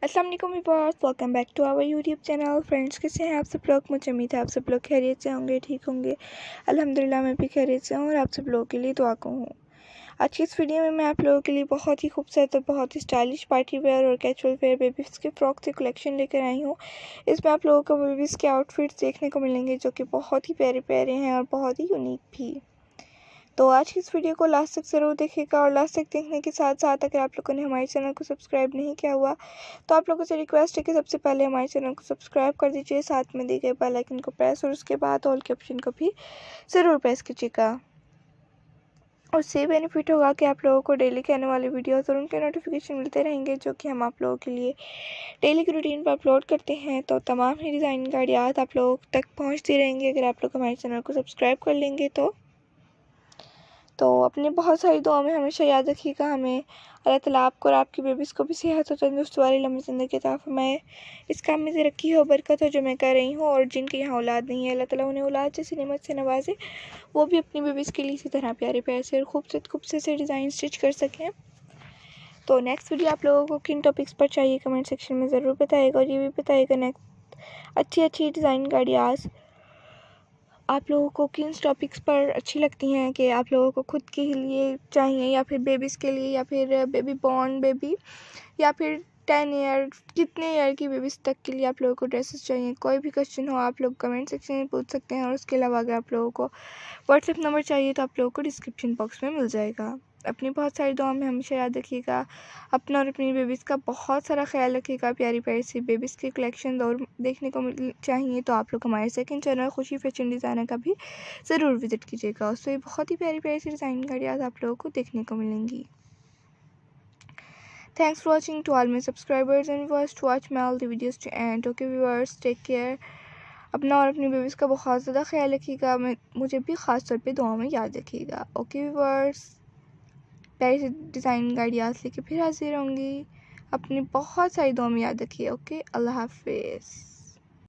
अस्सलाम वालेकुम viewers, welcome back to our YouTube channel. Friends, कैसे हैं आप सब लोग? मुझे उम्मीद है आप सब लोग खैरियत से होंगे, ठीक होंगे। अल्हम्दुलिल्लाह मैं भी खैरियत से हूँ और आप सब लोगों के लिए दुआ हूँ। आज की इस वीडियो में मैं आप लोगों के लिए बहुत ही खूबसूरत और बहुत ही स्टाइलिश पार्टी वेयर और कैजुअल वेयर बेबीज़ के फ्रॉक से कलेक्शन लेकर आई हूँ। इसमें आप लोगों को बेबीज़ के आउटफिट्स देखने को मिलेंगे जो कि बहुत ही प्यारे प्यारे हैं और बहुत ही यूनिक भी। तो आज की इस वीडियो को लास्ट तक ज़रूर देखिएगा और लास्ट तक देखने के साथ साथ अगर आप लोगों ने हमारे चैनल को सब्सक्राइब नहीं किया हुआ तो आप लोगों से रिक्वेस्ट है कि सबसे पहले हमारे चैनल को सब्सक्राइब कर दीजिए, साथ में दिए गए बेल आइकन को प्रेस और उसके बाद ऑल के ऑप्शन को भी ज़रूर प्रेस कीजिएगा। उससे बेनिफिट होगा कि आप लोगों को डेली के आने वाली वीडियोस और उनके नोटिफिकेशन मिलते रहेंगे जो कि हम आप लोगों के लिए डेली की रूटीन पर अपलोड करते हैं। तो तमाम ही डिज़ाइन का आइडियाज़ आप लोगों तक पहुँचती रहेंगे अगर आप लोग हमारे चैनल को सब्सक्राइब कर लेंगे तो अपनी बहुत सारी दुआओं में हमेशा याद रखिएगा। हमें अल्लाह ताला आपको और आपकी बेबीज़ को भी सेहत और तंदुरुस्ती वाली लंबी ज़िंदगी अता फरमाए। इस काम में तरक्की हो, बरकत हो जो मैं कर रही हूँ, और जिनके यहाँ औलाद नहीं है अल्लाह ताला उन्हें औलाद जैसी नेमत से नवाजे, वो भी अपनी बेबीज़ के लिए इसी तरह प्यारे प्यारे से और खूबसूरत खूबसूरत से डिज़ाइन स्टिच कर सकें। तो नेक्स्ट वीडियो आप लोगों को किन टॉपिक्स पर चाहिए कमेंट सेक्शन में ज़रूर बताइएगा और ये भी बताइएगा नेक्स्ट अच्छी डिज़ाइन का आइडियाज़ आप लोगों को किन टॉपिक्स पर अच्छी लगती हैं कि आप लोगों को खुद के लिए चाहिए या फिर बेबीज़ के लिए या फिर बेबी बॉर्न बेबी या फिर 10 ईयर कितने ईयर की बेबीज़ तक के लिए आप लोगों को ड्रेसेस चाहिए। कोई भी क्वेश्चन हो आप लोग कमेंट सेक्शन में पूछ सकते हैं और उसके अलावा अगर आप लोगों को व्हाट्सएप नंबर चाहिए तो आप लोगों को डिस्क्रिप्शन बॉक्स में मिल जाएगा। अपनी बहुत सारी दुआ में हमेशा याद रखिएगा। अपना और अपनी बेबीज़ का बहुत सारा ख्याल रखिएगा। प्यारी प्यारी सी बेबीज़ के कलेक्शन और देखने को चाहिए तो आप लोग हमारे सेकंड चैनल खुशी फैशन डिज़ाइनर का भी ज़रूर विज़िट कीजिएगा। उससे बहुत ही प्यारी प्यारी सी डिज़ाइन का आइडियाज़ आप लोगों को देखने को मिलेंगी। Thanks for watching to all my subscribers and viewers to watch my all the videos to end. Okay viewers, take care. अपना और अपनी बेबीज़ का बहुत ज़्यादा ख्याल रखिएगा। मुझे भी ख़ास तौर पे दुआओं में याद रखिएगा। ओके व्यूअर्स, प्यारी से डिज़ाइन का आइडियाज़ लेके फिर हाजिर होंगी। अपनी बहुत सारी दुआ में याद रखिए। ओके, अल्लाह हाफिज़।